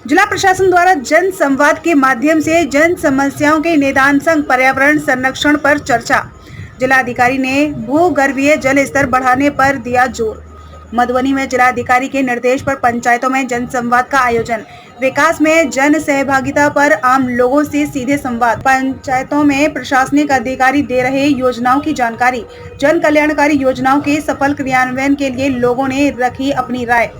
जिला प्रशासन द्वारा जन संवाद के माध्यम से जन समस्याओं के निदान संग पर्यावरण संरक्षण पर चर्चा। जिलाधिकारी ने भूगर्भीय जल स्तर बढ़ाने पर दिया जोर। मधुबनी में जिलाधिकारी के निर्देश पर पंचायतों में जन संवाद का आयोजन। विकास में जन सहभागिता पर आम लोगों से सीधे संवाद। पंचायतों में प्रशासनिक अधिकारी दे रहे योजनाओं की जानकारी। जन कल्याणकारी योजनाओं के सफल क्रियान्वयन के लिए लोगों ने रखी अपनी राय।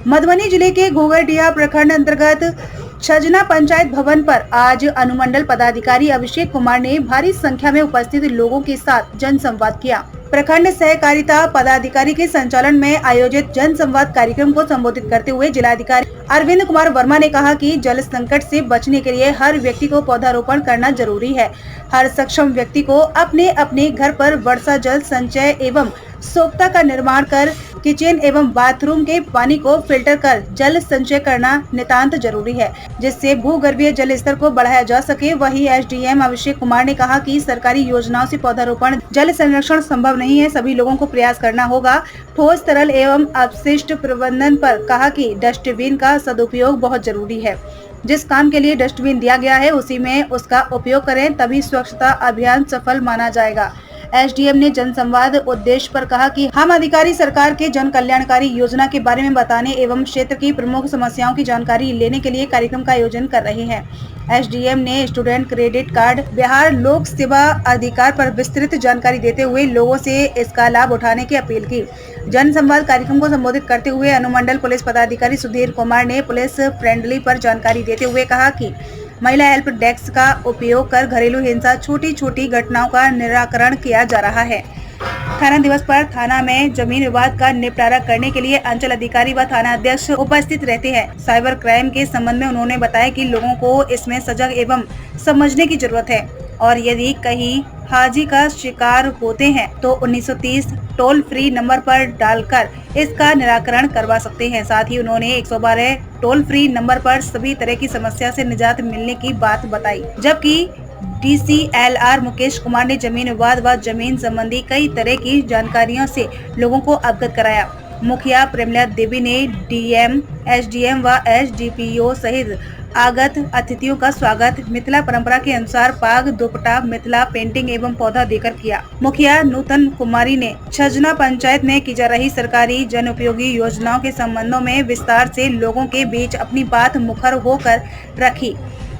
मधुबनी जिले के घोघरडीहा प्रखंड अंतर्गत छजना पंचायत भवन पर आज अनुमंडल पदाधिकारी अभिषेक कुमार ने भारी संख्या में उपस्थित लोगों के साथ जन संवाद किया। प्रखंड सहकारिता पदाधिकारी के संचालन में आयोजित जन संवाद कार्यक्रम को संबोधित करते हुए जिलाधिकारी अरविंद कुमार वर्मा ने कहा कि जल संकट से बचने के लिए हर व्यक्ति को पौधारोपण करना जरूरी है। हर सक्षम व्यक्ति को अपने अपने घर पर वर्षा जल संचय एवं सोख्ता का निर्माण कर किचन एवं बाथरूम के पानी को फिल्टर कर जल संचय करना नितांत जरूरी है, जिससे भूगर्भीय जल स्तर को बढ़ाया जा सके। वहीं एसडीएम अभिषेक कुमार ने कहा कि सरकारी योजनाओं से पौधारोपण जल संरक्षण संभव नहीं है, सभी लोगों को प्रयास करना होगा। ठोस तरल एवं अपशिष्ट प्रबंधन पर कहा कि डस्टबिन का सदुपयोग बहुत जरूरी है। जिस काम के लिए डस्टबिन दिया गया है उसी में उसका उपयोग करें, तभी स्वच्छता अभियान सफल माना जाएगा। एसडीएम ने जन संवाद उद्देश्य पर कहा कि हम अधिकारी सरकार के जन कल्याणकारी योजना के बारे में बताने एवं क्षेत्र की प्रमुख समस्याओं की जानकारी लेने के लिए कार्यक्रम का आयोजन कर रहे हैं। एसडीएम ने स्टूडेंट क्रेडिट कार्ड बिहार लोक सेवा अधिकार पर विस्तृत जानकारी देते हुए लोगों से इसका लाभ उठाने की अपील की। जन संवाद कार्यक्रम को संबोधित करते हुए अनुमंडल पुलिस पदाधिकारी सुधीर कुमार ने पुलिस फ्रेंडली पर जानकारी देते हुए कहा कि महिला हेल्प डेस्क का उपयोग कर घरेलू हिंसा छोटी छोटी घटनाओं का निराकरण किया जा रहा है। थाना दिवस पर थाना में जमीन विवाद का निपटारा करने के लिए अंचल अधिकारी व थाना अध्यक्ष उपस्थित रहते हैं। साइबर क्राइम के संबंध में उन्होंने बताया कि लोगों को इसमें सजग एवं समझने की जरूरत है और यदि कहीं हाजी का शिकार होते हैं तो 1930 टोल फ्री नंबर पर डालकर इसका निराकरण करवा सकते हैं। साथ ही उन्होंने 112 टोल फ्री नंबर पर सभी तरह की समस्या से निजात मिलने की बात बताई। जबकि DCLR मुकेश कुमार ने जमीन विवाद व जमीन संबंधी कई तरह की जानकारियों से लोगों को अवगत कराया। मुखिया प्रेमला देवी ने DM, SDM व SDPO सहित आगत अतिथियों का स्वागत मिथिला परंपरा के अनुसार पाग, दुपट्टा, मिथिला पेंटिंग एवं पौधा देकर किया। मुखिया नूतन कुमारी ने छजना पंचायत में की जा रही सरकारी जन उपयोगी योजनाओं के संबंधों में विस्तार से लोगों के बीच अपनी बात मुखर होकर रखी।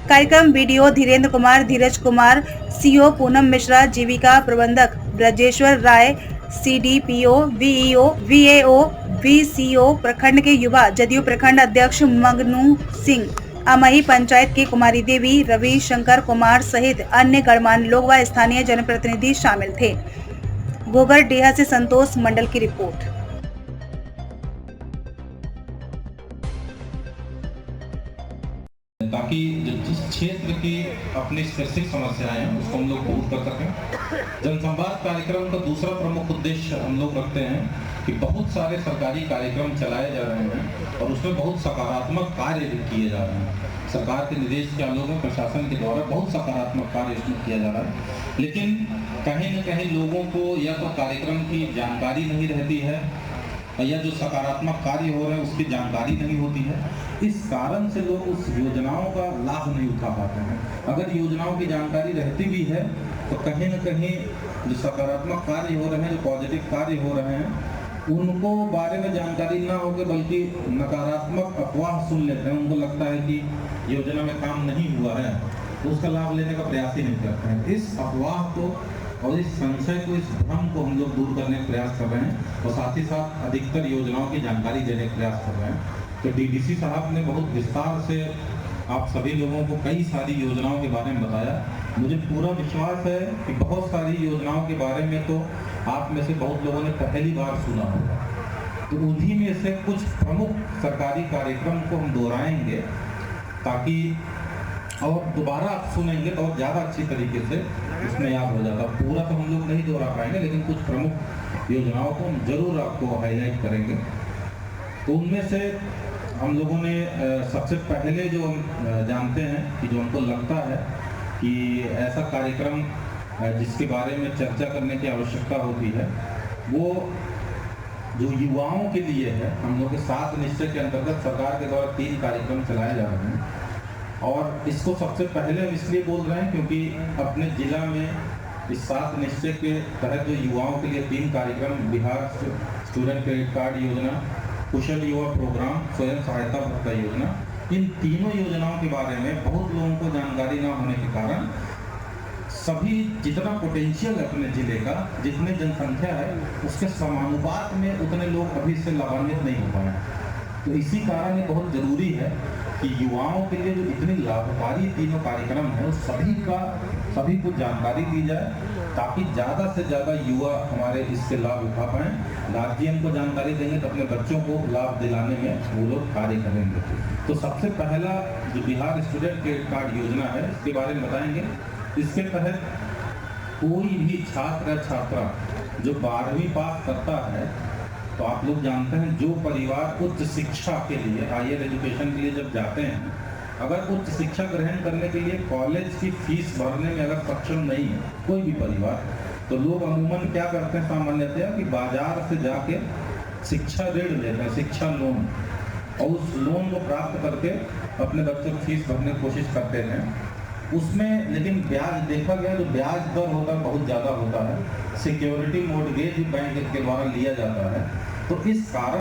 कार्यक्रम वीडियो धीरेन्द्र कुमार, धीरज कुमार, CO पूनम मिश्रा, जीविका प्रबंधक ब्रजेश्वर राय, CDPO, VEO, VAO, VCO, प्रखंड के युवा जदयू प्रखंड अध्यक्ष मंगनू सिंह, अमही पंचायत के कुमारी देवी, रवि शंकर कुमार सहित अन्य गणमान्य लोग व स्थानीय जनप्रतिनिधि शामिल थे। घोघरडीहा से संतोष मंडल की रिपोर्ट। ताकि जिस क्षेत्र की अपनी स्पेसिफिक समस्याएं हैं उसको हम लोग दूर कर सकें। जनसंवाद कार्यक्रम का दूसरा प्रमुख उद्देश्य हम लोग रखते हैं कि बहुत सारे सरकारी कार्यक्रम चलाए जा रहे हैं और उसमें बहुत सकारात्मक कार्य भी किए जा रहे हैं। सरकार के निर्देश के आलोक में प्रशासन के द्वारा बहुत सकारात्मक कार्य इसमें किया जा रहा है, लेकिन कहीं न कहीं लोगों को या तो कार्यक्रम की जानकारी नहीं रहती है या जो सकारात्मक कार्य हो रहे हैं उसकी जानकारी नहीं होती है। इस कारण से लोग उस योजनाओं का लाभ नहीं उठा पाते हैं। अगर योजनाओं की जानकारी रहती भी है तो कहीं न कहीं जो सकारात्मक कार्य हो रहे हैं, जो पॉजिटिव कार्य हो रहे हैं, उनको बारे में जानकारी ना होकर बल्कि नकारात्मक अफवाह सुन लेते हैं। उनको लगता है कि योजना में काम नहीं हुआ है तो उसका लाभ लेने का प्रयास ही नहीं करते हैं। इस अफवाह को और इस संशय को, इस भ्रम को हम लोग दूर करने का प्रयास कर रहे हैं और साथ ही साथ अधिकतर योजनाओं की जानकारी देने का प्रयास कर रहे हैं। तो DDC साहब ने बहुत विस्तार से आप सभी लोगों को कई सारी योजनाओं के बारे में बताया। मुझे पूरा विश्वास है कि बहुत सारी योजनाओं के बारे में तो आप में से बहुत लोगों ने पहली बार सुना होगा, तो उन्हीं में से कुछ प्रमुख सरकारी कार्यक्रम को हम दोहराएंगे ताकि और दोबारा आप सुनेंगे तो और ज़्यादा अच्छी तरीके से उसमें याद हो जाता। पूरा तो हम लोग नहीं दोहरा पाएंगे, लेकिन कुछ प्रमुख योजनाओं को हम जरूर आपको हाईलाइट करेंगे। तो उनमें से हम लोगों ने सबसे पहले जो जानते हैं कि जो हमको लगता है कि ऐसा कार्यक्रम जिसके बारे में चर्चा करने की आवश्यकता होती है वो जो युवाओं के लिए है, हम लोग के 7 निश्चय के अंतर्गत सरकार के द्वारा 3 कार्यक्रम चलाए जा रहे हैं। और इसको सबसे पहले हम इसलिए बोल रहे हैं क्योंकि अपने जिला में इस 7 निश्चय के तहत जो युवाओं के लिए 3 कार्यक्रम, बिहार स्टूडेंट क्रेडिट कार्ड योजना, कुशल युवा प्रोग्राम, स्वयं सहायता भत्ता योजना, इन तीनों योजनाओं के बारे में बहुत लोगों को जानकारी न होने के कारण सभी जितना पोटेंशियल है अपने जिले का, जितने जनसंख्या है उसके समानुपात में उतने लोग अभी से लाभान्वित नहीं हो पाए। तो इसी कारण ये बहुत जरूरी है कि युवाओं के लिए जो इतनी लाभकारी तीनों कार्यक्रम है उस सभी को जानकारी दी जाए, ताकि ज़्यादा से ज़्यादा युवा हमारे इसके लाभ उठा पाएँ। गार्जियन को जानकारी देंगे तो अपने बच्चों को लाभ दिलाने में वो लोग कार्य करेंगे। तो सबसे पहला जो बिहार स्टूडेंट क्रेडिट कार्ड योजना है इसके बारे में बताएंगे। इसके तहत कोई भी छात्र या छात्रा जो 12वीं पास करता है, तो आप लोग जानते हैं जो परिवार उच्च शिक्षा के लिए, हायर एजुकेशन के लिए जब जाते हैं, अगर उच्च शिक्षा ग्रहण करने के लिए कॉलेज की फीस भरने में अगर सक्षम नहीं है कोई भी परिवार, तो लोग अमूमन क्या करते हैं सामान्यतया कि बाजार से जाके शिक्षा ऋण लेते हैं, शिक्षा लोन, और उस लोन को प्राप्त करके अपने बच्चों की फीस भरने की कोशिश करते हैं। उसमें लेकिन ब्याज देखा गया जो ब्याज दर होता है बहुत ज़्यादा होता है। सिक्योरिटी मोर्टगेज भी बैंक के द्वारा लिया जाता है। तो इस कारण